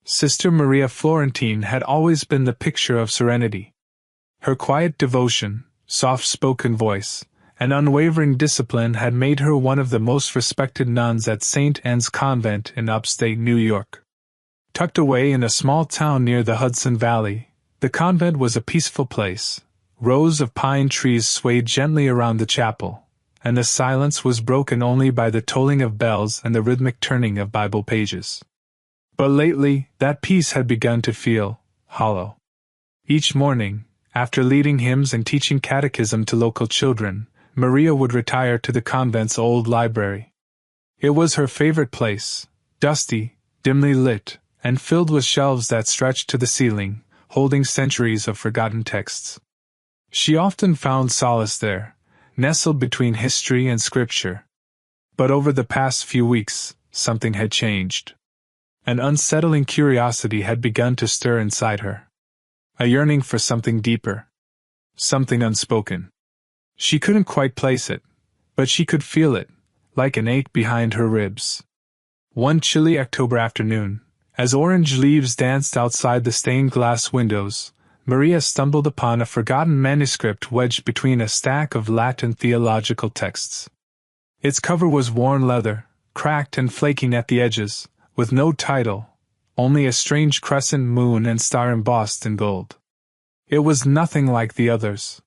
Sister Maria Florentine had always been the picture of serenity. Her quiet devotion, soft-spoken voice, and unwavering discipline had made her one of the most respected nuns at St. Anne's Convent in upstate New York. Tucked away in a small town near the Hudson Valley, the convent was a peaceful place. Rows of pine trees swayed gently around the chapel, and the silence was broken only by the tolling of bells and the rhythmic turning of Bible pages. But lately, that peace had begun to feel hollow. Each morning, after leading hymns and teaching catechism to local children, Maria would retire to the convent's old library. It was her favorite place, dusty, dimly lit, and filled with shelves that stretched to the ceiling, holding centuries of forgotten texts. She often found solace there, nestled between history and scripture. But over the past few weeks, something had changed. An unsettling curiosity had begun to stir inside her. A yearning for something deeper. Something unspoken. She couldn't quite place it, but she could feel it, like an ache behind her ribs. One chilly October afternoon, as orange leaves danced outside the stained glass windows, Maria stumbled upon a forgotten manuscript wedged between a stack of Latin theological texts. Its cover was worn leather, cracked and flaking at the edges, with no title, only a strange crescent moon and star embossed in gold. It was nothing like the others.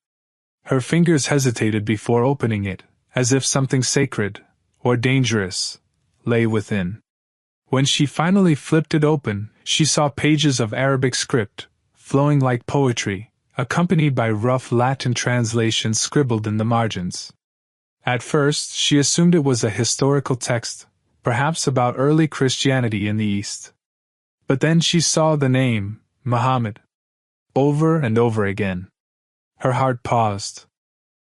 Her fingers hesitated before opening it, as if something sacred, or dangerous, lay within. When she finally flipped it open, she saw pages of Arabic script, flowing like poetry, accompanied by rough Latin translations scribbled in the margins. At first, she assumed it was a historical text, perhaps about early Christianity in the East. But then she saw the name, Muhammad, over and over again. Her heart paused.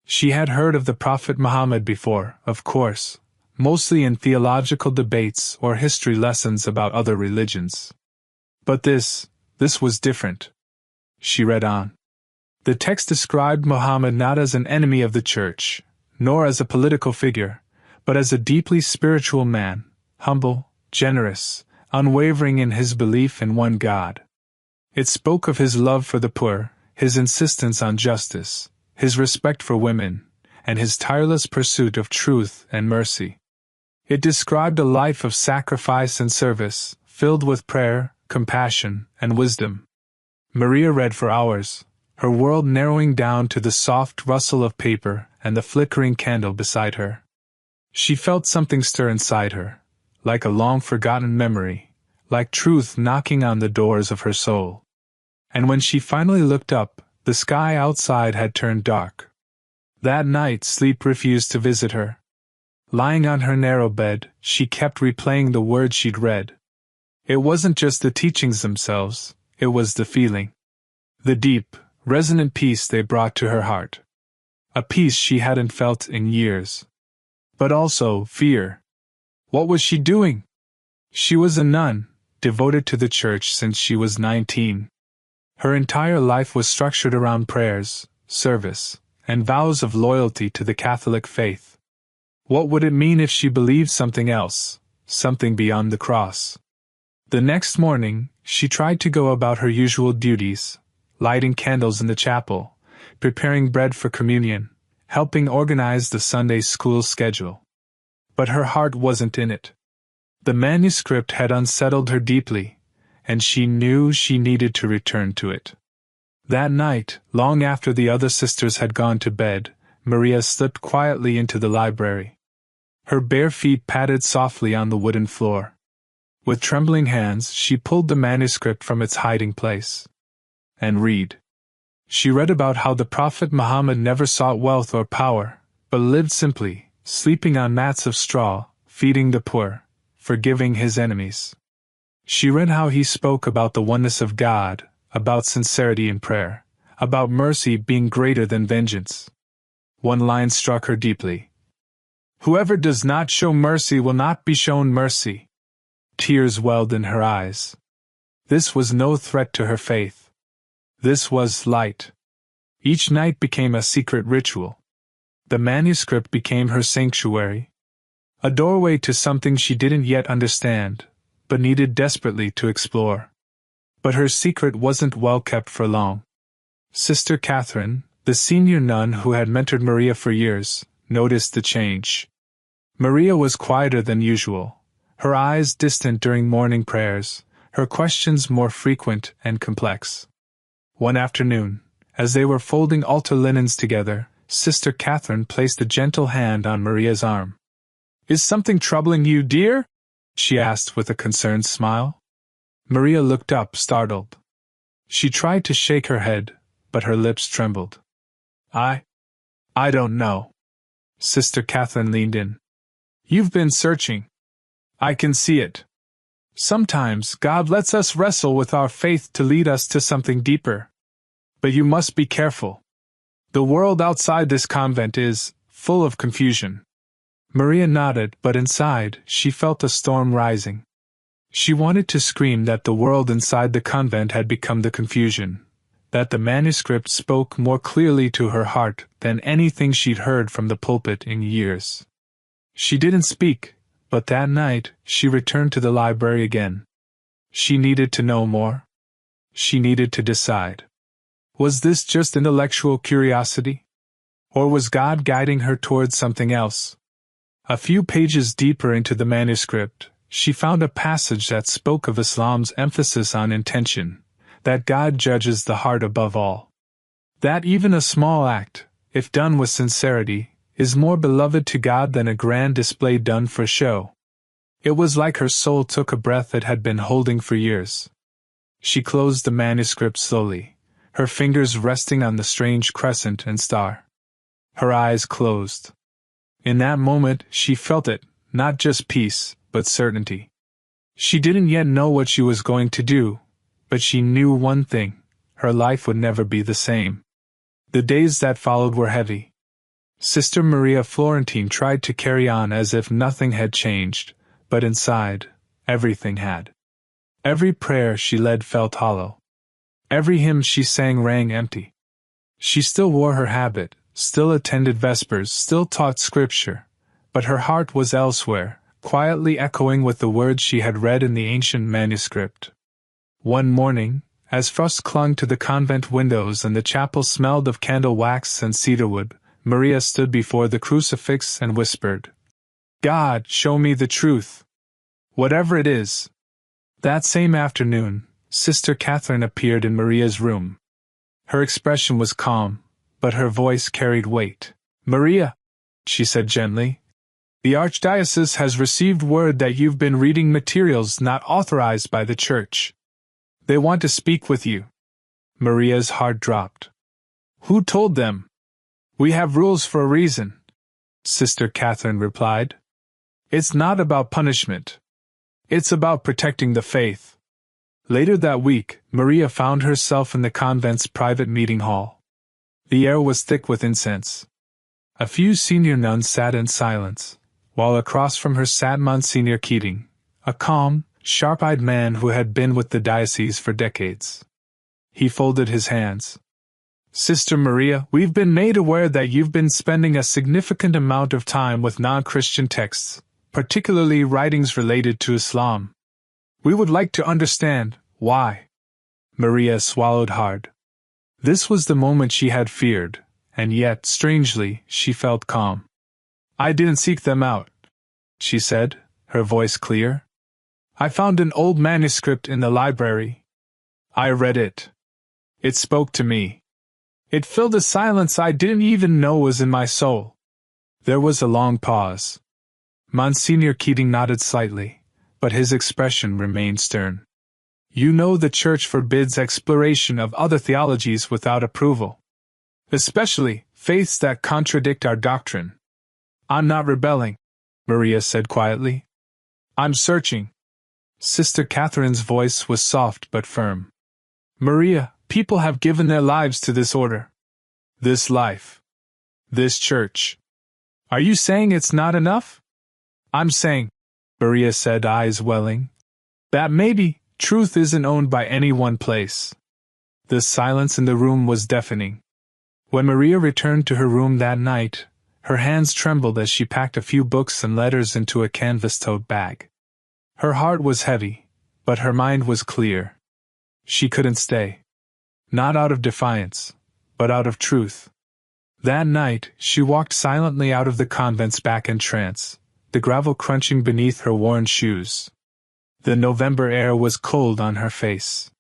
She had heard of the Prophet Muhammad before, of course, mostly in theological debates or history lessons about other religions. But this was different. She read on. The text described Muhammad not as an enemy of the church, nor as a political figure, but as a deeply spiritual man, humble, generous, unwavering in his belief in one God. It spoke of his love for the poor, his insistence on justice, his respect for women, and his tireless pursuit of truth and mercy. It described a life of sacrifice and service, filled with prayer, compassion, and wisdom. Maria read for hours, her world narrowing down to the soft rustle of paper and the flickering candle beside her. She felt something stir inside her, like a long-forgotten memory, like truth knocking on the doors of her soul. And when she finally looked up, the sky outside had turned dark. That night sleep refused to visit her. Lying on her narrow bed, she kept replaying the words she'd read. It wasn't just the teachings themselves, it was the feeling. The deep, resonant peace they brought to her heart. A peace she hadn't felt in years. But also fear. What was she doing? She was a nun, devoted to the church since she was 19. Her entire life was structured around prayers, service, and vows of loyalty to the Catholic faith. What would it mean if she believed something else, something beyond the cross? The next morning, she tried to go about her usual duties, lighting candles in the chapel, preparing bread for communion, helping organize the Sunday school schedule. But her heart wasn't in it. The manuscript had unsettled her deeply, and she knew she needed to return to it. That night, long after the other sisters had gone to bed, Maria slipped quietly into the library. Her bare feet patted softly on the wooden floor. With trembling hands, she pulled the manuscript from its hiding place. And read. She read about how the Prophet Muhammad never sought wealth or power, but lived simply, sleeping on mats of straw, feeding the poor, forgiving his enemies. She read how he spoke about the oneness of God, about sincerity in prayer, about mercy being greater than vengeance. One line struck her deeply. Whoever does not show mercy will not be shown mercy. Tears welled in her eyes. This was no threat to her faith. This was light. Each night became a secret ritual. The manuscript became her sanctuary. A doorway to something she didn't yet understand, but needed desperately to explore. But her secret wasn't well kept for long. Sister Catherine, the senior nun who had mentored Maria for years, noticed the change. Maria was quieter than usual, her eyes distant during morning prayers, her questions more frequent and complex. One afternoon, as they were folding altar linens together, Sister Catherine placed a gentle hand on Maria's arm. "Is something troubling you, dear?" she asked with a concerned smile. Maria looked up, startled. She tried to shake her head, but her lips trembled. I don't know." Sister Catherine leaned in. "You've been searching. I can see it. Sometimes God lets us wrestle with our faith to lead us to something deeper. But you must be careful. The world outside this convent is full of confusion." Maria nodded, but inside, she felt a storm rising. She wanted to scream that the world inside the convent had become the confusion, that the manuscript spoke more clearly to her heart than anything she'd heard from the pulpit in years. She didn't speak, but that night, she returned to the library again. She needed to know more. She needed to decide. Was this just intellectual curiosity? Or was God guiding her towards something else? A few pages deeper into the manuscript, she found a passage that spoke of Islam's emphasis on intention, that God judges the heart above all. That even a small act, if done with sincerity, is more beloved to God than a grand display done for show. It was like her soul took a breath it had been holding for years. She closed the manuscript slowly, her fingers resting on the strange crescent and star. Her eyes closed. In that moment, she felt it, not just peace, but certainty. She didn't yet know what she was going to do, but she knew one thing: her life would never be the same. The days that followed were heavy. Sister Maria Florentine tried to carry on as if nothing had changed, but inside, everything had. Every prayer she led felt hollow. Every hymn she sang rang empty. She still wore her habit, still attended Vespers, still taught Scripture, but her heart was elsewhere, quietly echoing with the words she had read in the ancient manuscript. One morning, as frost clung to the convent windows and the chapel smelled of candle wax and cedarwood, Maria stood before the crucifix and whispered, "God, show me the truth. Whatever it is." That same afternoon, Sister Catherine appeared in Maria's room. Her expression was calm, but her voice carried weight. "Maria," she said gently, "the Archdiocese has received word that you've been reading materials not authorized by the Church. They want to speak with you." Maria's heart dropped. "Who told them?" "We have rules for a reason," Sister Catherine replied. "It's not about punishment. It's about protecting the faith." Later that week, Maria found herself in the convent's private meeting hall. The air was thick with incense. A few senior nuns sat in silence, while across from her sat Monsignor Keating, a calm, sharp-eyed man who had been with the diocese for decades. He folded his hands. "Sister Maria, we've been made aware that you've been spending a significant amount of time with non-Christian texts, particularly writings related to Islam. We would like to understand why." Maria swallowed hard. This was the moment she had feared, and yet, strangely, she felt calm. "I didn't seek them out," she said, her voice clear. "I found an old manuscript in the library. I read it. It spoke to me. It filled a silence I didn't even know was in my soul." There was a long pause. Monsignor Keating nodded slightly, but his expression remained stern. "You know the Church forbids exploration of other theologies without approval. Especially faiths that contradict our doctrine." "I'm not rebelling," Maria said quietly. "I'm searching." Sister Catherine's voice was soft but firm. "Maria, people have given their lives to this order. This life. This church. Are you saying it's not enough?" "I'm saying," Maria said, eyes welling, "that maybe truth isn't owned by any one place." The silence in the room was deafening. When Maria returned to her room that night, her hands trembled as she packed a few books and letters into a canvas tote bag. Her heart was heavy, but her mind was clear. She couldn't stay. Not out of defiance, but out of truth. That night, she walked silently out of the convent's back entrance, the gravel crunching beneath her worn shoes. The November air was cold on her face.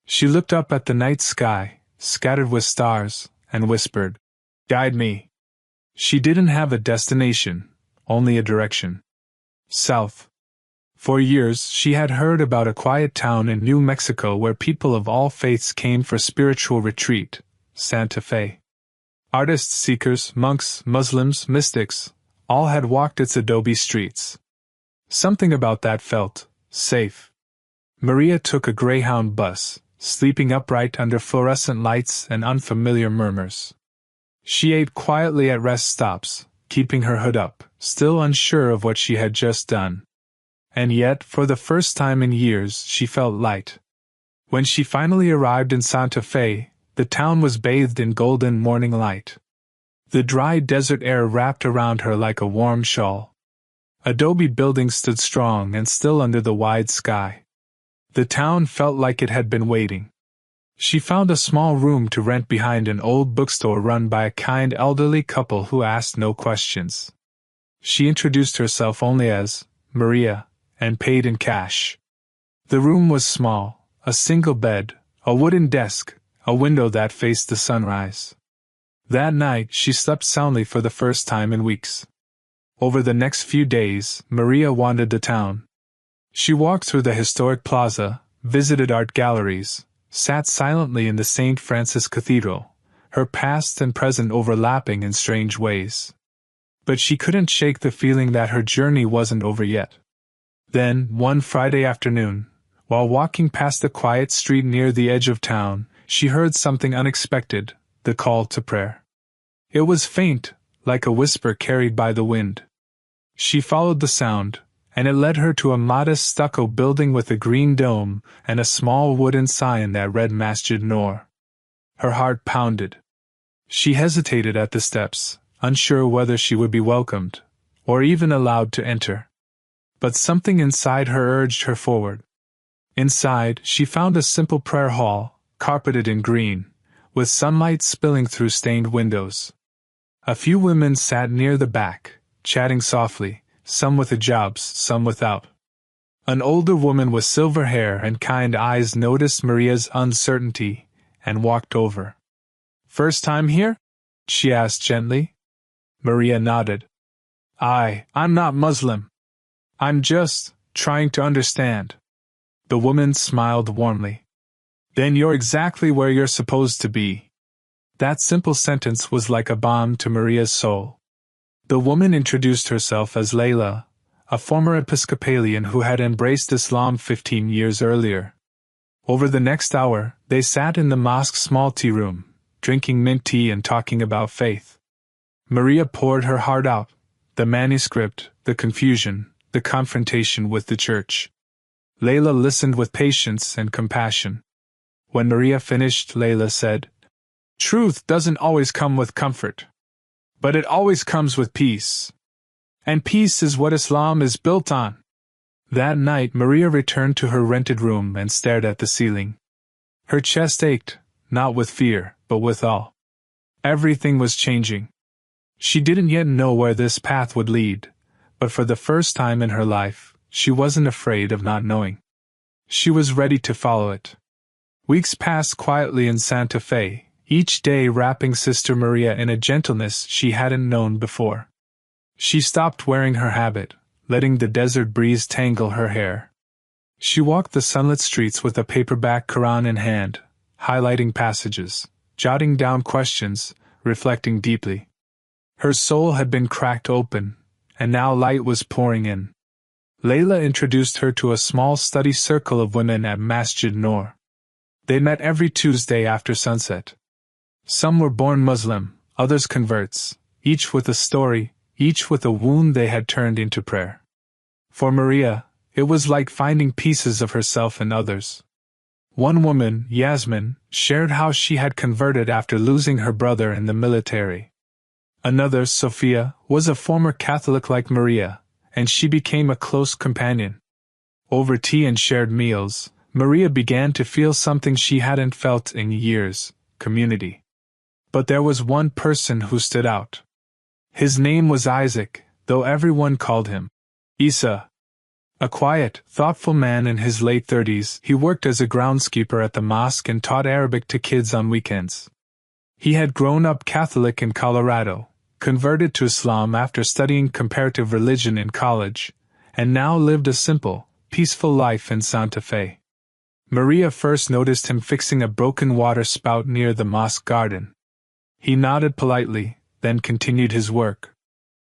She looked up at the night sky, scattered with stars, and whispered, "Guide me." She didn't have a destination, only a direction. South. For years she had heard about a quiet town in New Mexico where people of all faiths came for spiritual retreat, Santa Fe. Artists, seekers, monks, Muslims, mystics, all had walked its adobe streets. Something about that felt safe. Maria took a Greyhound bus, sleeping upright under fluorescent lights and unfamiliar murmurs. She ate quietly at rest stops, keeping her hood up, still unsure of what she had just done. And yet, for the first time in years, she felt light. When she finally arrived in Santa Fe, the town was bathed in golden morning light. The dry desert air wrapped around her like a warm shawl. Adobe buildings stood strong and still under the wide sky. The town felt like it had been waiting. She found a small room to rent behind an old bookstore run by a kind elderly couple who asked no questions. She introduced herself only as Maria, and paid in cash. The room was small, a single bed, a wooden desk, a window that faced the sunrise. That night she slept soundly for the first time in weeks. Over the next few days, Maria wandered the town. She walked through the historic plaza, visited art galleries, sat silently in the St. Francis Cathedral, her past and present overlapping in strange ways. But she couldn't shake the feeling that her journey wasn't over yet. Then, one Friday afternoon, while walking past the quiet street near the edge of town, she heard something unexpected, the call to prayer. It was faint, like a whisper carried by the wind. She followed the sound, and it led her to a modest stucco building with a green dome and a small wooden sign that read Masjid Noor. Her heart pounded. She hesitated at the steps, unsure whether she would be welcomed, or even allowed to enter. But something inside her urged her forward. Inside, she found a simple prayer hall, carpeted in green, with sunlight spilling through stained windows. A few women sat near the back, chatting softly, some with hijabs, some without. An older woman with silver hair and kind eyes noticed Maria's uncertainty, and walked over. "First time here?" she asked gently. Maria nodded. I'm not Muslim. I'm just trying to understand." The woman smiled warmly. "Then you're exactly where you're supposed to be." That simple sentence was like a balm to Maria's soul. The woman introduced herself as Layla, a former Episcopalian who had embraced Islam 15 years earlier. Over the next hour, they sat in the mosque's small tea room, drinking mint tea and talking about faith. Maria poured her heart out, the manuscript, the confusion, the confrontation with the church. Layla listened with patience and compassion. When Maria finished, Layla said, "Truth doesn't always come with comfort. But it always comes with peace. And peace is what Islam is built on." That night Maria returned to her rented room and stared at the ceiling. Her chest ached, not with fear, but with awe. Everything was changing. She didn't yet know where this path would lead, but for the first time in her life, she wasn't afraid of not knowing. She was ready to follow it. Weeks passed quietly in Santa Fe, each day wrapping Sister Maria in a gentleness she hadn't known before. She stopped wearing her habit, letting the desert breeze tangle her hair. She walked the sunlit streets with a paperback Qur'an in hand, highlighting passages, jotting down questions, reflecting deeply. Her soul had been cracked open, and now light was pouring in. Layla introduced her to a small study circle of women at Masjid Noor. They met every Tuesday after sunset. Some were born Muslim, others converts, each with a story, each with a wound they had turned into prayer. For Maria, it was like finding pieces of herself in others. One woman, Yasmin, shared how she had converted after losing her brother in the military. Another, Sophia, was a former Catholic like Maria, and she became a close companion. Over tea and shared meals, Maria began to feel something she hadn't felt in years: community. But there was one person who stood out. His name was Isaac, though everyone called him Isa. A quiet, thoughtful man in his late 30s, he worked as a groundskeeper at the mosque and taught Arabic to kids on weekends. He had grown up Catholic in Colorado, converted to Islam after studying comparative religion in college, and now lived a simple, peaceful life in Santa Fe. Maria first noticed him fixing a broken water spout near the mosque garden. He nodded politely, then continued his work.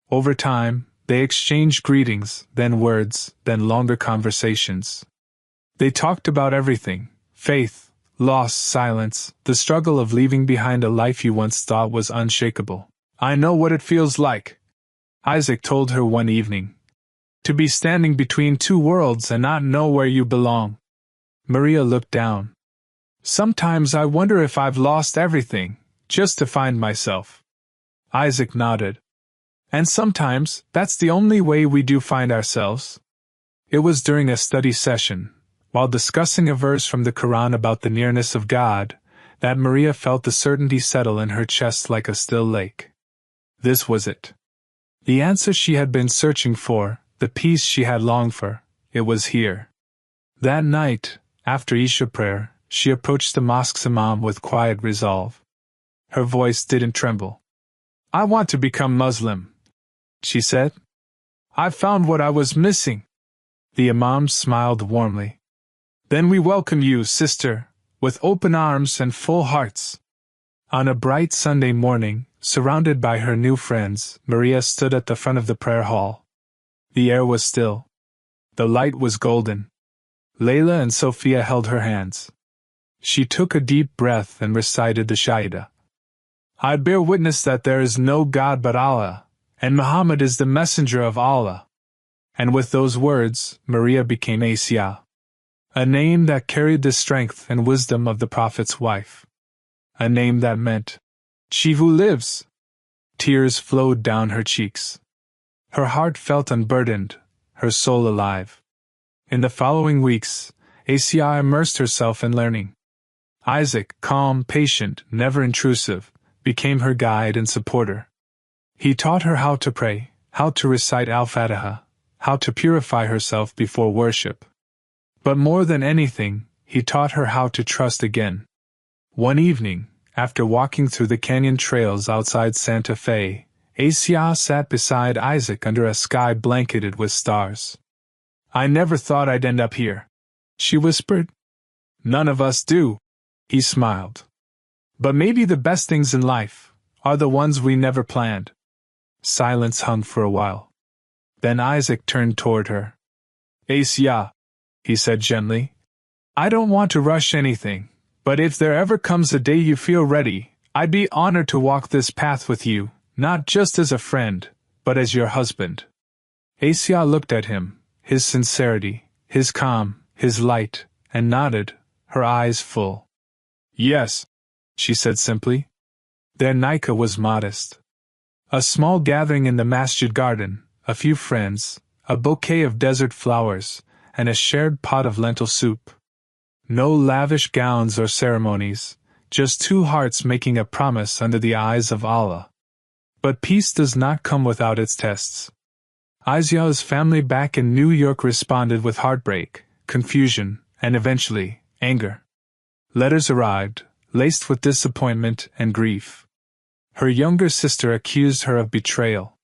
Over time, they exchanged greetings, then words, then longer conversations. They talked about everything: faith, loss, silence, the struggle of leaving behind a life you once thought was unshakable. "I know what it feels like," Isaac told her one evening. "To be standing between two worlds and not know where you belong." Maria looked down. "Sometimes I wonder if I've lost everything, just to find myself." Isaac nodded. "And sometimes, that's the only way we do find ourselves." It was during a study session, while discussing a verse from the Qur'an about the nearness of God, that Maria felt the certainty settle in her chest like a still lake. This was it. The answer she had been searching for, the peace she had longed for, it was here. That night, after Isha prayer, she approached the mosque's imam with quiet resolve. Her voice didn't tremble. "I want to become Muslim," she said. "I've found what I was missing." The imam smiled warmly. "Then we welcome you, sister, with open arms and full hearts." On a bright Sunday morning, surrounded by her new friends, Maria stood at the front of the prayer hall. The air was still. The light was golden. Layla and Sophia held her hands. She took a deep breath and recited the Shahida. "I bear witness that there is no God but Allah, and Muhammad is the messenger of Allah." And with those words, Maria became Asia, a name that carried the strength and wisdom of the Prophet's wife. A name that meant, "She who lives." Tears flowed down her cheeks. Her heart felt unburdened, her soul alive. In the following weeks, Asia immersed herself in learning. Isaac, calm, patient, never intrusive, became her guide and supporter. He taught her how to pray, how to recite Al-Fatiha, how to purify herself before worship. But more than anything, he taught her how to trust again. One evening, after walking through the canyon trails outside Santa Fe, Asia sat beside Isaac under a sky blanketed with stars. "I never thought I'd end up here," she whispered. "None of us do," he smiled. "But maybe the best things in life are the ones we never planned." Silence hung for a while. Then Isaac turned toward her. "Asia," he said gently, "I don't want to rush anything, but if there ever comes a day you feel ready, I'd be honored to walk this path with you, not just as a friend, but as your husband." Asia looked at him, his sincerity, his calm, his light, and nodded, her eyes full. "Yes," she said simply. Their nikah was modest. A small gathering in the masjid garden, a few friends, a bouquet of desert flowers, and a shared pot of lentil soup. No lavish gowns or ceremonies, just two hearts making a promise under the eyes of Allah. But peace does not come without its tests. Asia's family back in New York responded with heartbreak, confusion, and eventually, anger. Letters arrived, laced with disappointment and grief. Her younger sister accused her of betrayal.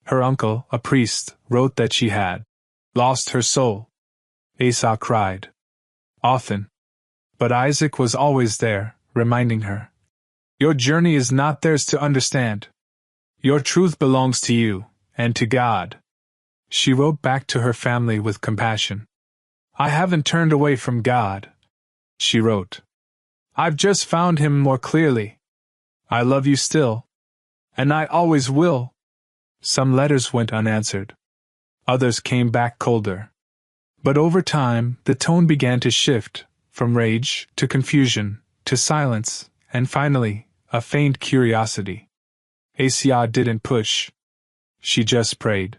Her uncle, a priest, wrote that she had lost her soul. Asa cried. Often. But Isaac was always there, reminding her. "Your journey is not theirs to understand. Your truth belongs to you, and to God." She wrote back to her family with compassion. "I haven't turned away from God," she wrote. "I've just found Him more clearly. I love you still. And I always will." Some letters went unanswered. Others came back colder. But over time, the tone began to shift, from rage to confusion, to silence, and finally, a faint curiosity. Asia didn't push. She just prayed.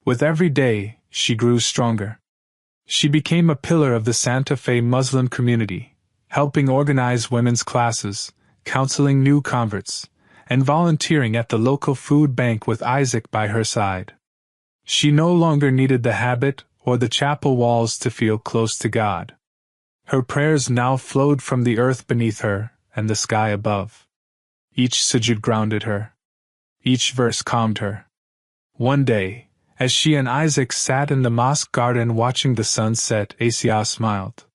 With every day, she grew stronger. She became a pillar of the Santa Fe Muslim community, helping organize women's classes, counseling new converts, and volunteering at the local food bank with Isaac by her side. She no longer needed the habit or the chapel walls to feel close to God. Her prayers now flowed from the earth beneath her and the sky above. Each sujud grounded her. Each verse calmed her. One day, as she and Isaac sat in the mosque garden watching the sun set, Asia smiled.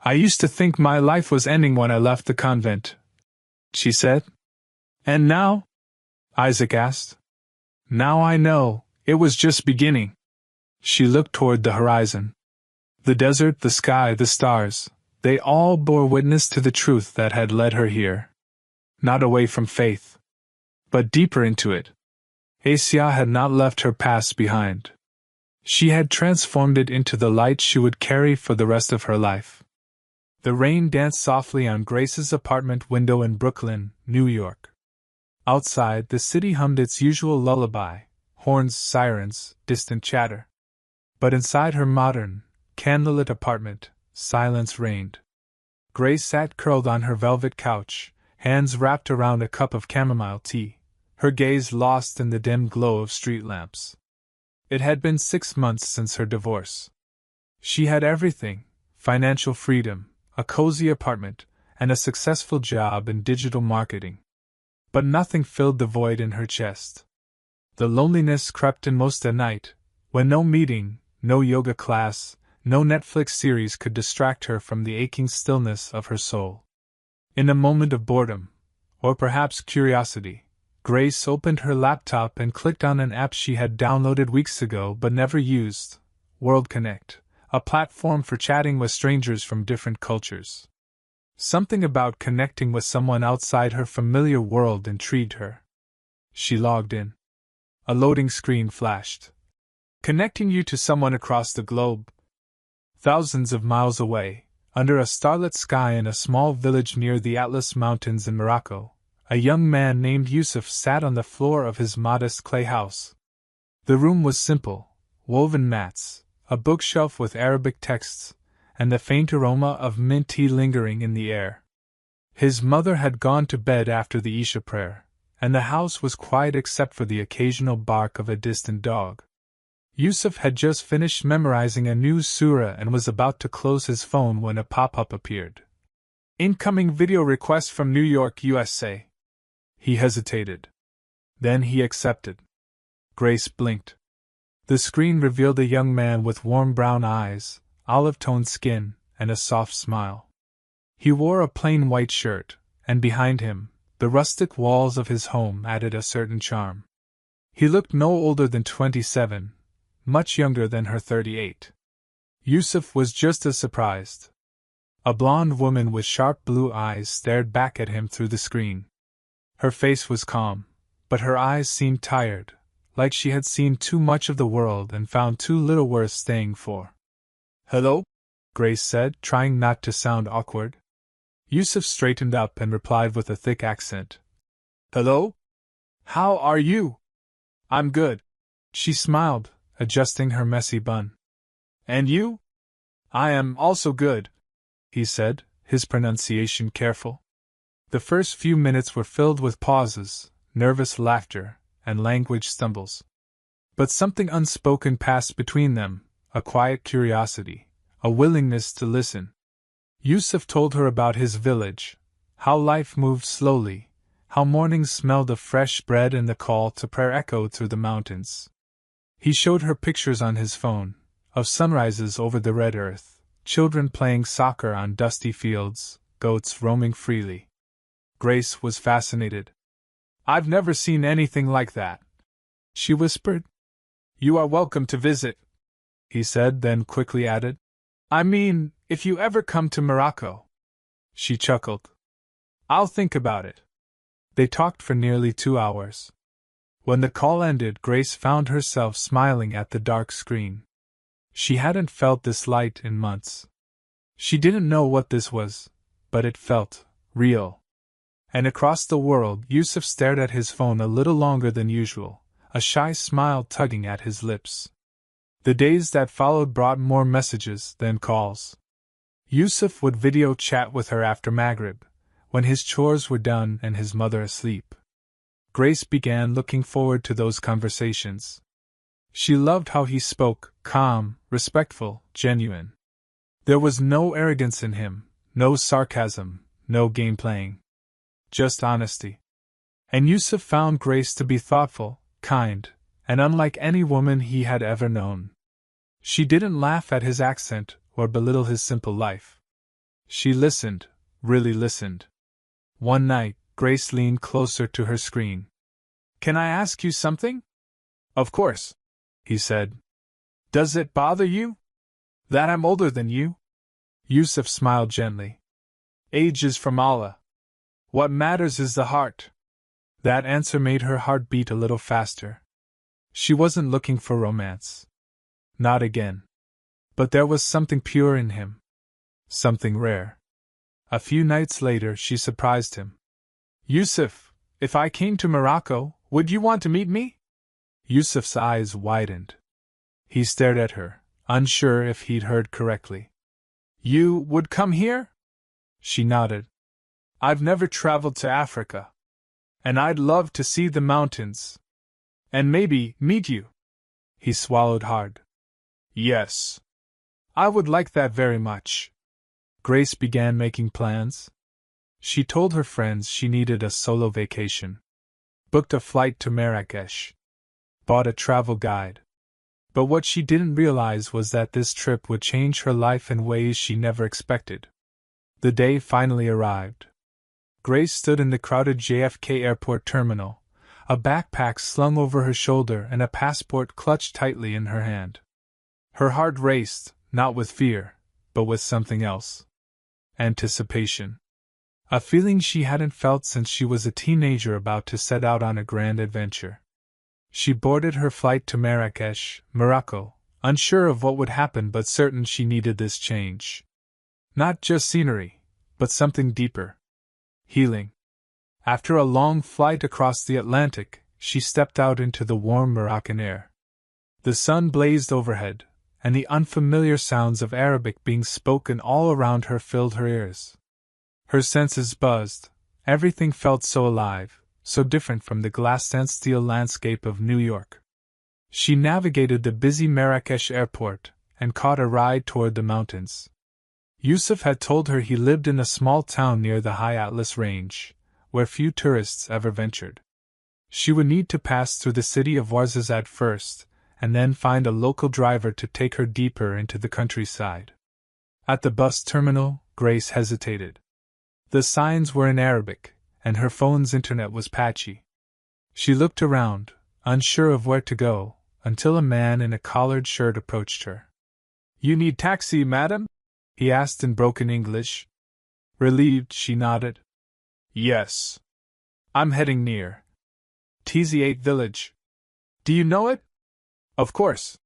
"I used to think my life was ending when I left the convent," she said. "And now?" Isaac asked. "Now I know, it was just beginning." She looked toward the horizon. The desert, the sky, the stars, they all bore witness to the truth that had led her here. Not away from faith, but deeper into it. Asia had not left her past behind. She had transformed it into the light she would carry for the rest of her life. The rain danced softly on Grace's apartment window in Brooklyn, New York. Outside, the city hummed its usual lullaby, horns, sirens, distant chatter. But inside her modern, candlelit apartment, silence reigned. Grace sat curled on her velvet couch, hands wrapped around a cup of chamomile tea, her gaze lost in the dim glow of street lamps. It had been 6 months since her divorce. She had everything: financial freedom, a cozy apartment, and a successful job in digital marketing. But nothing filled the void in her chest. The loneliness crept in most at night, when no meeting, no yoga class, no Netflix series could distract her from the aching stillness of her soul. In a moment of boredom, or perhaps curiosity, Grace opened her laptop and clicked on an app she had downloaded weeks ago but never used, World Connect, a platform for chatting with strangers from different cultures. Something about connecting with someone outside her familiar world intrigued her. She logged in. A loading screen flashed. "Connecting you to someone across the globe." Thousands of miles away, under a starlit sky in a small village near the Atlas Mountains in Morocco, a young man named Yusuf sat on the floor of his modest clay house. The room was simple: woven mats, a bookshelf with Arabic texts, and the faint aroma of mint tea lingering in the air. His mother had gone to bed after the Isha prayer, and the house was quiet except for the occasional bark of a distant dog. Yusuf had just finished memorizing a new surah and was about to close his phone when a pop-up appeared. "Incoming video request from New York, USA." He hesitated. Then he accepted. Grace blinked. The screen revealed a young man with warm brown eyes, olive-toned skin, and a soft smile. He wore a plain white shirt, and behind him, the rustic walls of his home added a certain charm. He looked no older than 27, much younger than her 38. Yusuf was just as surprised. A blonde woman with sharp blue eyes stared back at him through the screen. Her face was calm, but her eyes seemed tired, like she had seen too much of the world and found too little worth staying for. "Hello?" Grace said, trying not to sound awkward. Yusuf straightened up and replied with a thick accent. "Hello? How are you?" "I'm good." She smiled, adjusting her messy bun. "And you?" "I am also good," he said, his pronunciation careful. The first few minutes were filled with pauses, nervous laughter, and language stumbles. But something unspoken passed between them, a quiet curiosity, a willingness to listen. Yusuf told her about his village, how life moved slowly, how mornings smelled of fresh bread and the call to prayer echoed through the mountains. He showed her pictures on his phone, of sunrises over the red earth, children playing soccer on dusty fields, goats roaming freely. Grace was fascinated. "I've never seen anything like that," she whispered. "You are welcome to visit," he said, then quickly added, "I mean, if you ever come to Morocco." She chuckled. "I'll think about it." They talked for nearly 2 hours. When the call ended, Grace found herself smiling at the dark screen. She hadn't felt this light in months. She didn't know what this was, but it felt real. And across the world, Yusuf stared at his phone a little longer than usual, a shy smile tugging at his lips. The days that followed brought more messages than calls. Yusuf would video chat with her after Maghrib, when his chores were done and his mother asleep. Grace began looking forward to those conversations. She loved how he spoke, calm, respectful, genuine. There was no arrogance in him, no sarcasm, no game playing. Just honesty. And Yusuf found Grace to be thoughtful, kind, and unlike any woman he had ever known. She didn't laugh at his accent or belittle his simple life. She listened, really listened. One night, Grace leaned closer to her screen. "Can I ask you something?" "Of course," he said. "Does it bother you that I'm older than you?" Yusuf smiled gently. "Age is from Allah. What matters is the heart." That answer made her heart beat a little faster. She wasn't looking for romance. Not again. But there was something pure in him. Something rare. A few nights later she surprised him. "Yusuf, if I came to Morocco, would you want to meet me?" Yusuf's eyes widened. He stared at her, unsure if he'd heard correctly. "You would come here?" She nodded. "I've never traveled to Africa. And I'd love to see the mountains. And maybe meet you." He swallowed hard. "Yes. I would like that very much." Grace began making plans. She told her friends she needed a solo vacation. Booked a flight to Marrakesh. Bought a travel guide. But what she didn't realize was that this trip would change her life in ways she never expected. The day finally arrived. Grace stood in the crowded JFK airport terminal, a backpack slung over her shoulder and a passport clutched tightly in her hand. Her heart raced, not with fear, but with something else. Anticipation. A feeling she hadn't felt since she was a teenager about to set out on a grand adventure. She boarded her flight to Marrakesh, Morocco, unsure of what would happen but certain she needed this change. Not just scenery, but something deeper. Healing. After a long flight across the Atlantic, she stepped out into the warm Moroccan air. The sun blazed overhead, and the unfamiliar sounds of Arabic being spoken all around her filled her ears. Her senses buzzed, everything felt so alive, so different from the glass and steel landscape of New York. She navigated the busy Marrakesh airport, and caught a ride toward the mountains. Yusuf had told her he lived in a small town near the high Atlas Range, where few tourists ever ventured. She would need to pass through the city of Ouarzazate first, and then find a local driver to take her deeper into the countryside. At the bus terminal, Grace hesitated. The signs were in Arabic, and her phone's internet was patchy. She looked around, unsure of where to go, until a man in a collared shirt approached her. "You need taxi, madam?" he asked in broken English. Relieved, she nodded. "Yes. I'm heading near TZ8 village. Do you know it?" "Of course."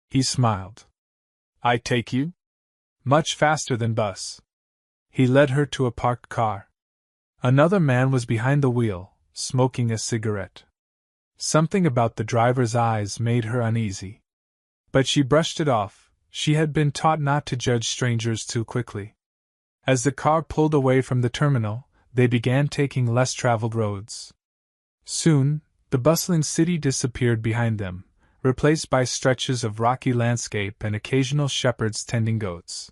He smiled. "I take you?" "Much faster than bus." He led her to a parked car. Another man was behind the wheel, smoking a cigarette. Something about the driver's eyes made her uneasy. But she brushed it off. She had been taught not to judge strangers too quickly. As the car pulled away from the terminal, they began taking less traveled roads. Soon, the bustling city disappeared behind them, replaced by stretches of rocky landscape and occasional shepherds tending goats.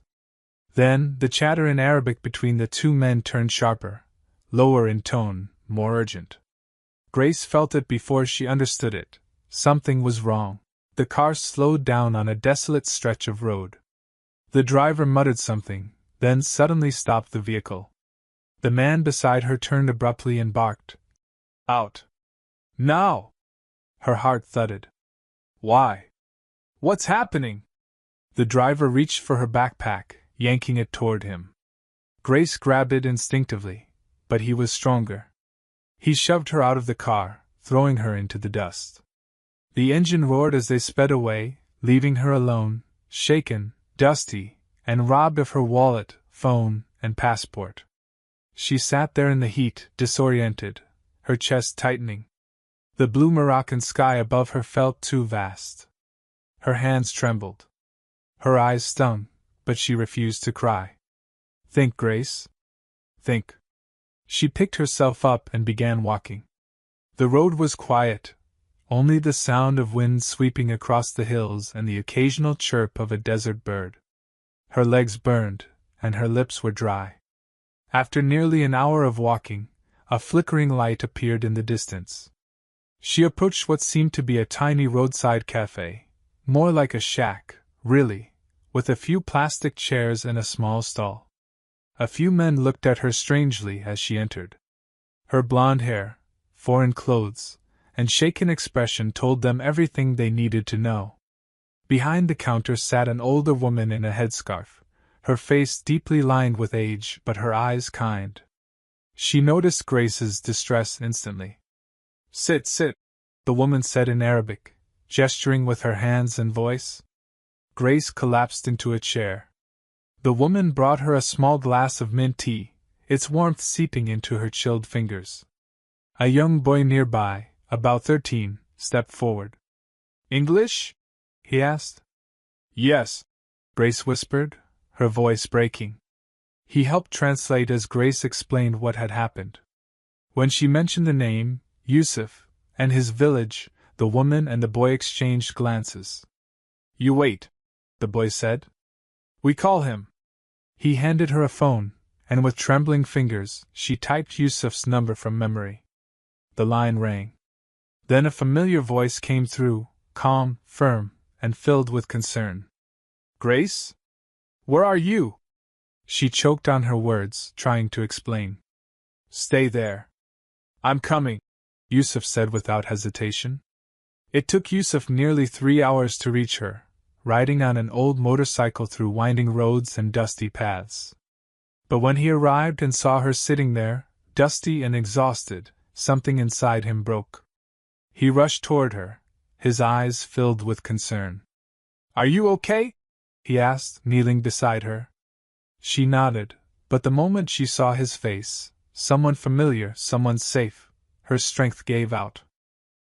Then, the chatter in Arabic between the two men turned sharper, lower in tone, more urgent. Grace felt it before she understood it. Something was wrong. The car slowed down on a desolate stretch of road. The driver muttered something, then suddenly stopped the vehicle. The man beside her turned abruptly and barked. "Out! Now!" Her heart thudded. "Why? What's happening?" The driver reached for her backpack, yanking it toward him. Grace grabbed it instinctively, but he was stronger. He shoved her out of the car, throwing her into the dust. The engine roared as they sped away, leaving her alone, shaken, dusty, and robbed of her wallet, phone, and passport. She sat there in the heat, disoriented, her chest tightening. The blue Moroccan sky above her felt too vast. Her hands trembled. Her eyes stung, but she refused to cry. Think, Grace. Think. She picked herself up and began walking. The road was quiet, only the sound of wind sweeping across the hills and the occasional chirp of a desert bird. Her legs burned, and her lips were dry. After nearly an hour of walking, a flickering light appeared in the distance. She approached what seemed to be a tiny roadside cafe, more like a shack, really, with a few plastic chairs and a small stall. A few men looked at her strangely as she entered. Her blonde hair, foreign clothes, and shaken expression told them everything they needed to know. Behind the counter sat an older woman in a headscarf, her face deeply lined with age but her eyes kind. She noticed Grace's distress instantly. Sit, sit, the woman said in Arabic, gesturing with her hands and voice. Grace collapsed into a chair. The woman brought her a small glass of mint tea, its warmth seeping into her chilled fingers. A young boy nearby, about 13, stepped forward. English? He asked. Yes, Grace whispered, her voice breaking. He helped translate as Grace explained what had happened. When she mentioned the name, Yusuf, and his village, the woman and the boy exchanged glances. You wait, the boy said. We call him. He handed her a phone, and with trembling fingers, she typed Yusuf's number from memory. The line rang. Then a familiar voice came through, calm, firm, and filled with concern. Grace? Where are you? She choked on her words, trying to explain. Stay there. I'm coming, Yusuf said without hesitation. It took Yusuf nearly 3 hours to reach her, riding on an old motorcycle through winding roads and dusty paths. But when he arrived and saw her sitting there, dusty and exhausted, something inside him broke. He rushed toward her, his eyes filled with concern. Are you okay? He asked, kneeling beside her. She nodded, but the moment she saw his face, someone familiar, someone safe, her strength gave out.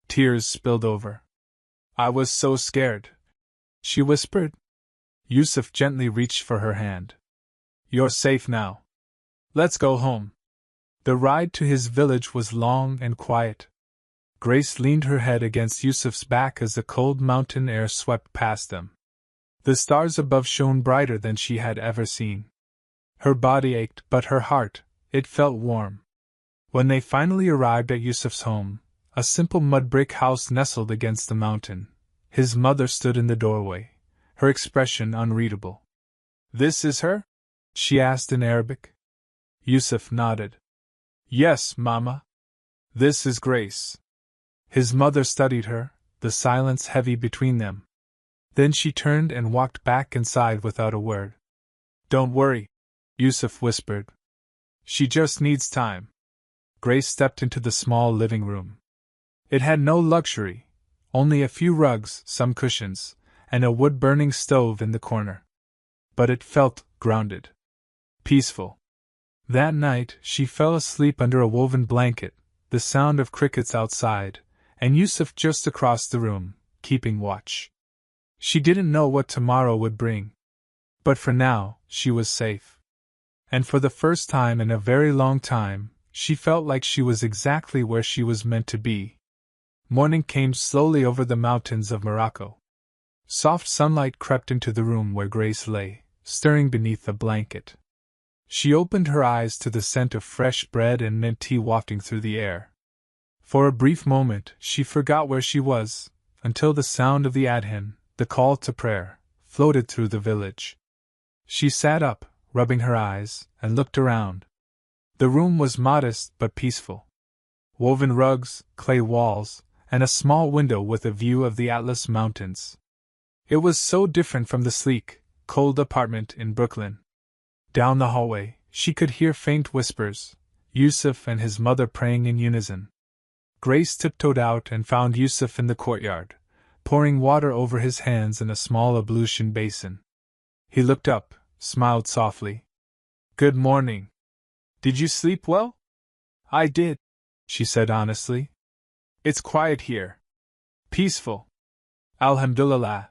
Tears spilled over. I was so scared, she whispered. Yusuf gently reached for her hand. You're safe now. Let's go home. The ride to his village was long and quiet. Grace leaned her head against Yusuf's back as the cold mountain air swept past them. The stars above shone brighter than she had ever seen. Her body ached, but her heart, it felt warm. When they finally arrived at Yusuf's home, a simple mud brick house nestled against the mountain, his mother stood in the doorway, her expression unreadable. This is her? She asked in Arabic. Yusuf nodded. Yes, Mama. This is Grace. His mother studied her, the silence heavy between them. Then she turned and walked back inside without a word. Don't worry, Yusuf whispered. She just needs time. Grace stepped into the small living room. It had no luxury, only a few rugs, some cushions, and a wood-burning stove in the corner. But it felt grounded. Peaceful. That night she fell asleep under a woven blanket, the sound of crickets outside, and Yusuf just across the room, keeping watch. She didn't know what tomorrow would bring. But for now, she was safe. And for the first time in a very long time, she felt like she was exactly where she was meant to be. Morning came slowly over the mountains of Morocco. Soft sunlight crept into the room where Grace lay, stirring beneath the blanket. She opened her eyes to the scent of fresh bread and mint tea wafting through the air. For a brief moment, she forgot where she was, until the sound of the adhan, the call to prayer, floated through the village. She sat up, rubbing her eyes, and looked around. The room was modest but peaceful. Woven rugs, clay walls, and a small window with a view of the Atlas Mountains. It was so different from the sleek, cold apartment in Brooklyn. Down the hallway, she could hear faint whispers, Yusuf and his mother praying in unison. Grace tiptoed out and found Yusuf in the courtyard, pouring water over his hands in a small ablution basin. He looked up, smiled softly. Good morning. Did you sleep well? I did, she said honestly. It's quiet here. Peaceful. Alhamdulillah.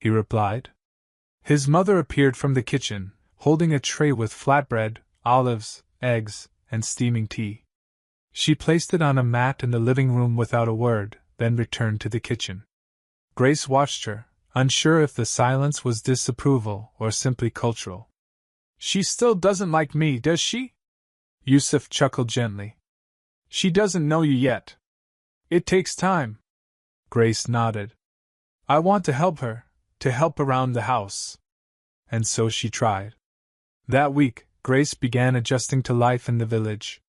he replied. His mother appeared from the kitchen, holding a tray with flatbread, olives, eggs, and steaming tea. She placed it on a mat in the living room without a word, then returned to the kitchen. Grace watched her, unsure if the silence was disapproval or simply cultural. She still doesn't like me, does she? Yusuf chuckled gently. She doesn't know you yet. It takes time. Grace nodded. I want to help her, to help around the house. And so she tried. That week, Grace began adjusting to life in the village.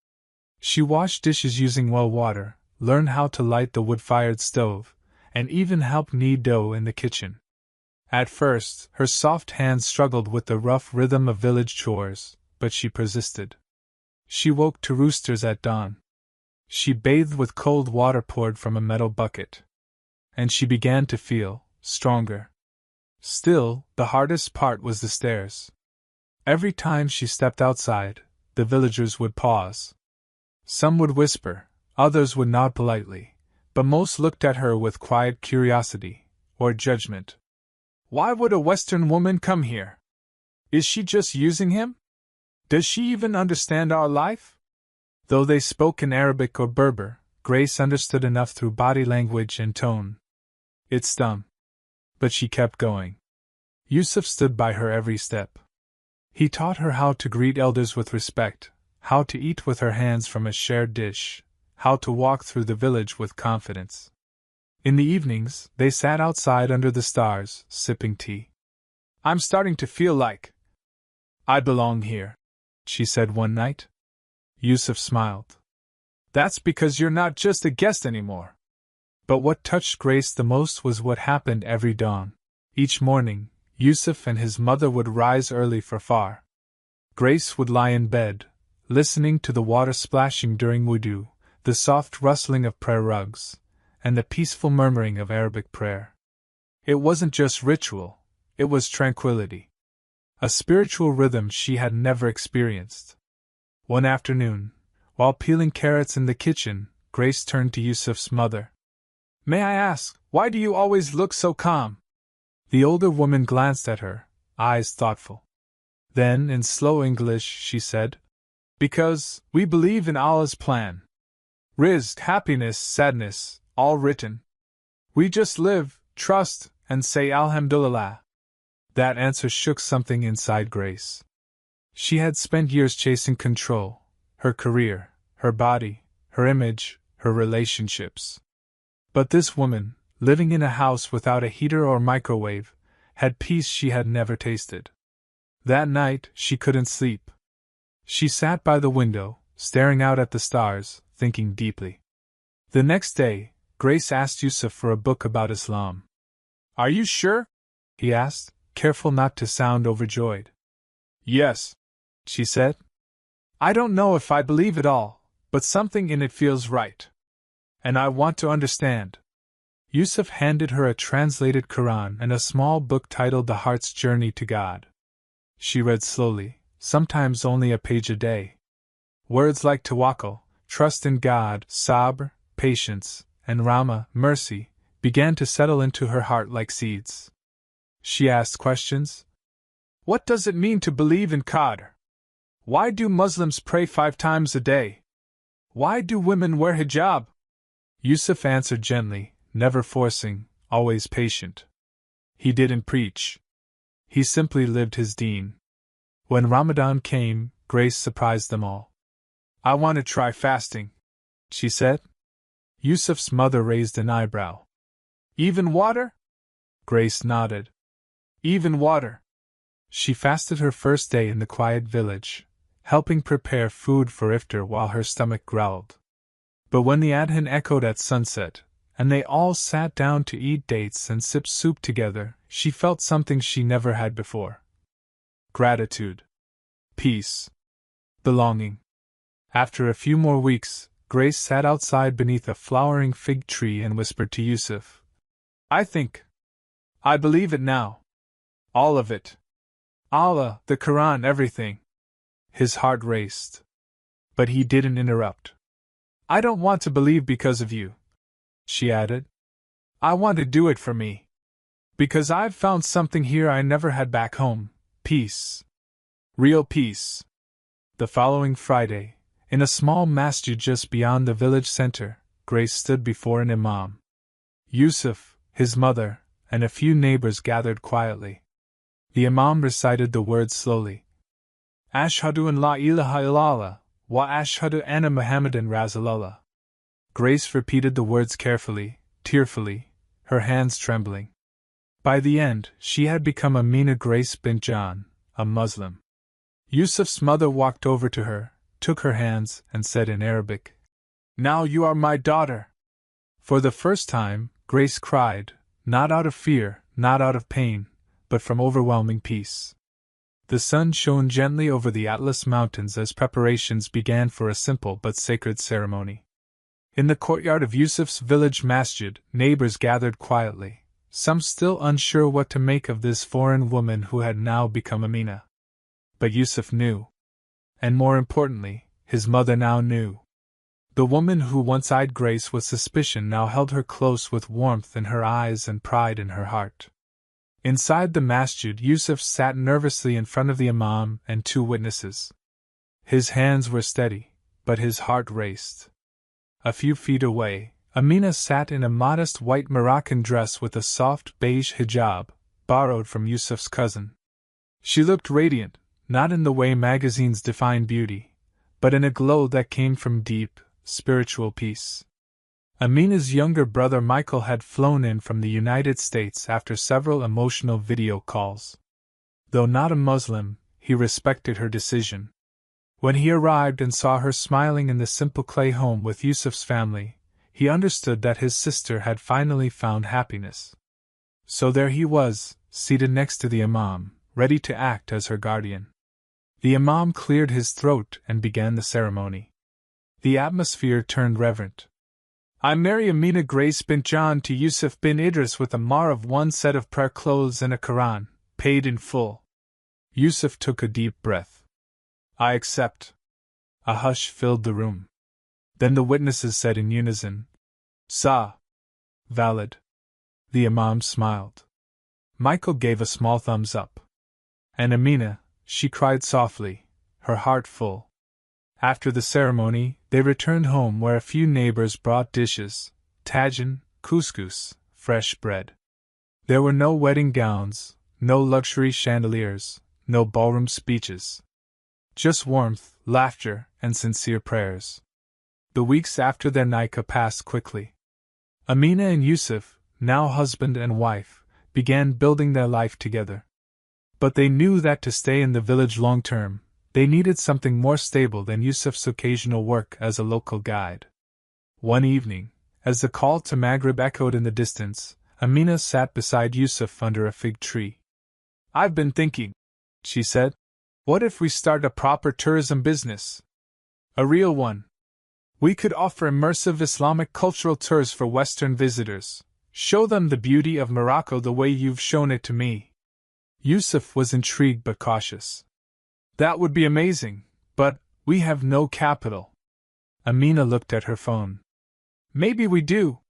She washed dishes using well water, learned how to light the wood-fired stove, and even helped knead dough in the kitchen. At first, her soft hands struggled with the rough rhythm of village chores, but she persisted. She woke to roosters at dawn. She bathed with cold water poured from a metal bucket. And she began to feel stronger. Still, the hardest part was the stairs. Every time she stepped outside, the villagers would pause. Some would whisper, others would nod politely, but most looked at her with quiet curiosity, or judgment. Why would a Western woman come here? Is she just using him? Does she even understand our life? Though they spoke in Arabic or Berber, Grace understood enough through body language and tone. It stung. But she kept going. Yusuf stood by her every step. He taught her how to greet elders with respect, how to eat with her hands from a shared dish, how to walk through the village with confidence. In the evenings, they sat outside under the stars, sipping tea. I'm starting to feel like I belong here, she said one night. Yusuf smiled. That's because you're not just a guest anymore. But what touched Grace the most was what happened every dawn. Each morning, Yusuf and his mother would rise early for far. Grace would lie in bed, listening to the water splashing during wudu, the soft rustling of prayer rugs, and the peaceful murmuring of Arabic prayer. It wasn't just ritual, it was tranquility. A spiritual rhythm she had never experienced. One afternoon, while peeling carrots in the kitchen, Grace turned to Yusuf's mother. May I ask, why do you always look so calm? The older woman glanced at her, eyes thoughtful. Then, in slow English, she said, Because we believe in Allah's plan. Rizq, happiness, sadness, all written. We just live, trust, and say Alhamdulillah. That answer shook something inside Grace. She had spent years chasing control, her career, her body, her image, her relationships. But this woman, living in a house without a heater or microwave, had peace she had never tasted. That night, she couldn't sleep. She sat by the window, staring out at the stars, thinking deeply. The next day, Grace asked Yusuf for a book about Islam. Are you sure? He asked, careful not to sound overjoyed. Yes, she said. I don't know if I believe it all, but something in it feels right. And I want to understand. Yusuf handed her a translated Qur'an and a small book titled The Heart's Journey to God. She read slowly, sometimes only a page a day. Words like tawakkul, trust in God, sabr, patience, and rahmah, mercy, began to settle into her heart like seeds. She asked questions. What does it mean to believe in Qadr? Why do Muslims pray 5 times a day? Why do women wear hijab? Yusuf answered gently, never forcing, always patient. He didn't preach. He simply lived his deen. When Ramadan came, Grace surprised them all. I want to try fasting, she said. Yusuf's mother raised an eyebrow. Even water? Grace nodded. Even water. She fasted her first day in the quiet village, helping prepare food for iftar while her stomach growled. But when the adhan echoed at sunset, and they all sat down to eat dates and sip soup together, she felt something she never had before. Gratitude. Peace. Belonging. After a few more weeks, Grace sat outside beneath a flowering fig tree and whispered to Yusuf, I believe it now. All of it. Allah, the Qur'an, everything. His heart raced. But he didn't interrupt. I don't want to believe because of you, she added. I want to do it for me. Because I've found something here I never had back home. Peace. Real peace. The following Friday, in a small masjid just beyond the village center, Grace stood before an imam. Yusuf, his mother, and a few neighbors gathered quietly. The imam recited the words slowly. Ashhadu an la ilaha illallah, wa ashhadu anna Muhammadan Rasulullah. Grace repeated the words carefully, tearfully, her hands trembling. By the end, she had become Amina Grace bint John, a Muslim. Yusuf's mother walked over to her, took her hands, and said in Arabic, "Now you are my daughter." For the first time, Grace cried, not out of fear, not out of pain, but from overwhelming peace. The sun shone gently over the Atlas Mountains as preparations began for a simple but sacred ceremony. In the courtyard of Yusuf's village masjid, neighbors gathered quietly, some still unsure what to make of this foreign woman who had now become Amina. But Yusuf knew. And more importantly, his mother now knew. The woman who once eyed Grace with suspicion now held her close with warmth in her eyes and pride in her heart. Inside the masjid, Yusuf sat nervously in front of the imam and two witnesses. His hands were steady, but his heart raced. A few feet away, Amina sat in a modest white Moroccan dress with a soft beige hijab, borrowed from Yusuf's cousin. She looked radiant, not in the way magazines define beauty, but in a glow that came from deep, spiritual peace. Amina's younger brother Michael had flown in from the United States after several emotional video calls. Though not a Muslim, he respected her decision. When he arrived and saw her smiling in the simple clay home with Yusuf's family, he understood that his sister had finally found happiness. So there he was, seated next to the imam, ready to act as her guardian. The imam cleared his throat and began the ceremony. The atmosphere turned reverent. "I marry Amina Grace bint John to Yusuf bin Idris with a mahr of one set of prayer clothes and a Qur'an, paid in full." Yusuf took a deep breath. "I accept." A hush filled the room. Then the witnesses said in unison, "Sah." Valid. The imam smiled. Michael gave a small thumbs up. And Amina, she cried softly, her heart full. After the ceremony, they returned home where a few neighbors brought dishes, tajin, couscous, fresh bread. There were no wedding gowns, no luxury chandeliers, no ballroom speeches. Just warmth, laughter, and sincere prayers. The weeks after their nikah passed quickly. Amina and Yusuf, now husband and wife, began building their life together. But they knew that to stay in the village long term, they needed something more stable than Yusuf's occasional work as a local guide. One evening, as the call to Maghrib echoed in the distance, Amina sat beside Yusuf under a fig tree. "I've been thinking," she said. "What if we start a proper tourism business? A real one. We could offer immersive Islamic cultural tours for Western visitors, show them the beauty of Morocco the way you've shown it to me." Yusuf was intrigued but cautious. "That would be amazing, but we have no capital." Amina looked at her phone. "Maybe we do."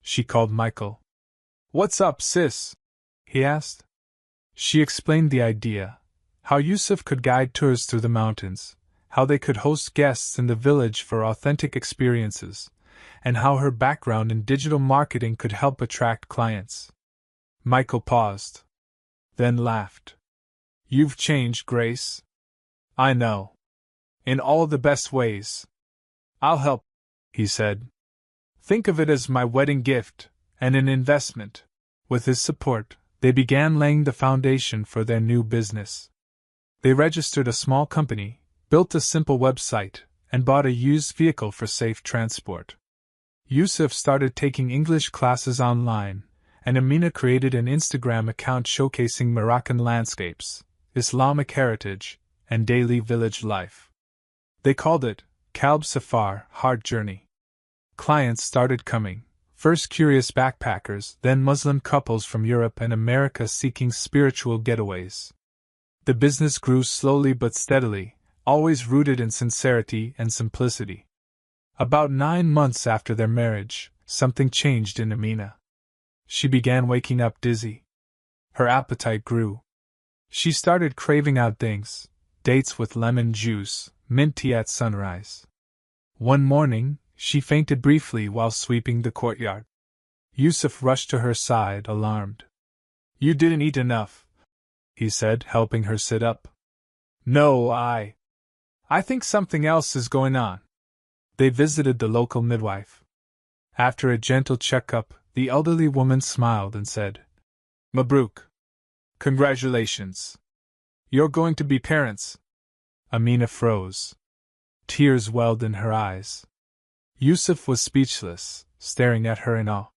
She called Michael. "What's up, sis?" he asked. She explained the idea, how Yusuf could guide tours through the mountains, how they could host guests in the village for authentic experiences, and how her background in digital marketing could help attract clients. Michael paused, then laughed. "You've changed, Grace." "I know. In all the best ways." "I'll help," he said. "Think of it as my wedding gift, and an investment." With his support, they began laying the foundation for their new business. They registered a small company, built a simple website, and bought a used vehicle for safe transport. Yusuf started taking English classes online, and Amina created an Instagram account showcasing Moroccan landscapes, Islamic heritage, and daily village life. They called it Kalb Safar, Heart Journey. Clients started coming, first curious backpackers, then Muslim couples from Europe and America seeking spiritual getaways. The business grew slowly but steadily, always rooted in sincerity and simplicity. About 9 months after their marriage, something changed in Amina. She began waking up dizzy. Her appetite grew. She started craving out things: dates with lemon juice, mint tea at sunrise. One morning, she fainted briefly while sweeping the courtyard. Yusuf rushed to her side, alarmed. "You didn't eat enough," he said, helping her sit up. "No, I think something else is going on." They visited the local midwife. After a gentle checkup, the elderly woman smiled and said, "Mabruk. Congratulations. You're going to be parents." Amina froze. Tears welled in her eyes. Yusuf was speechless, staring at her in awe.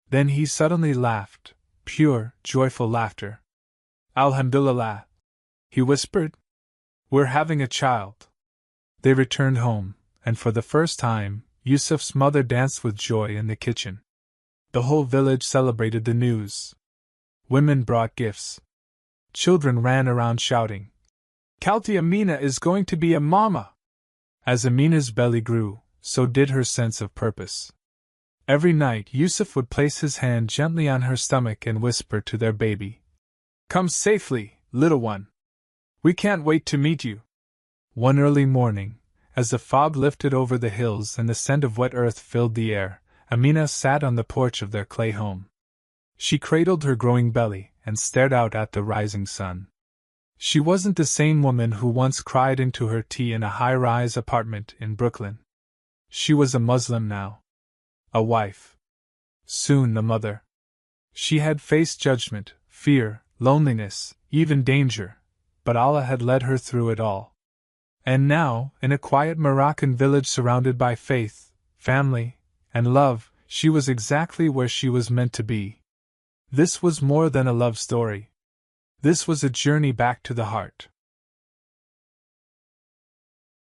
Then he suddenly laughed, pure, joyful laughter. "Alhamdulillah," he whispered. "We're having a child." They returned home, and for the first time, Yusuf's mother danced with joy in the kitchen. The whole village celebrated the news. Women brought gifts. Children ran around shouting, "Khalti Amina is going to be a mama!" As Amina's belly grew, so did her sense of purpose. Every night Yusuf would place his hand gently on her stomach and whisper to their baby, "Come safely, little one. We can't wait to meet you." One early morning, as the fog lifted over the hills and the scent of wet earth filled the air, Amina sat on the porch of their clay home. She cradled her growing belly and stared out at the rising sun. She wasn't the same woman who once cried into her tea in a high-rise apartment in Brooklyn. She was a Muslim now. A wife. Soon a mother. She had faced judgment, fear, loneliness, even danger, but Allah had led her through it all. And now, in a quiet Moroccan village surrounded by faith, family, and love, she was exactly where she was meant to be. This was more than a love story. This was a journey back to the heart.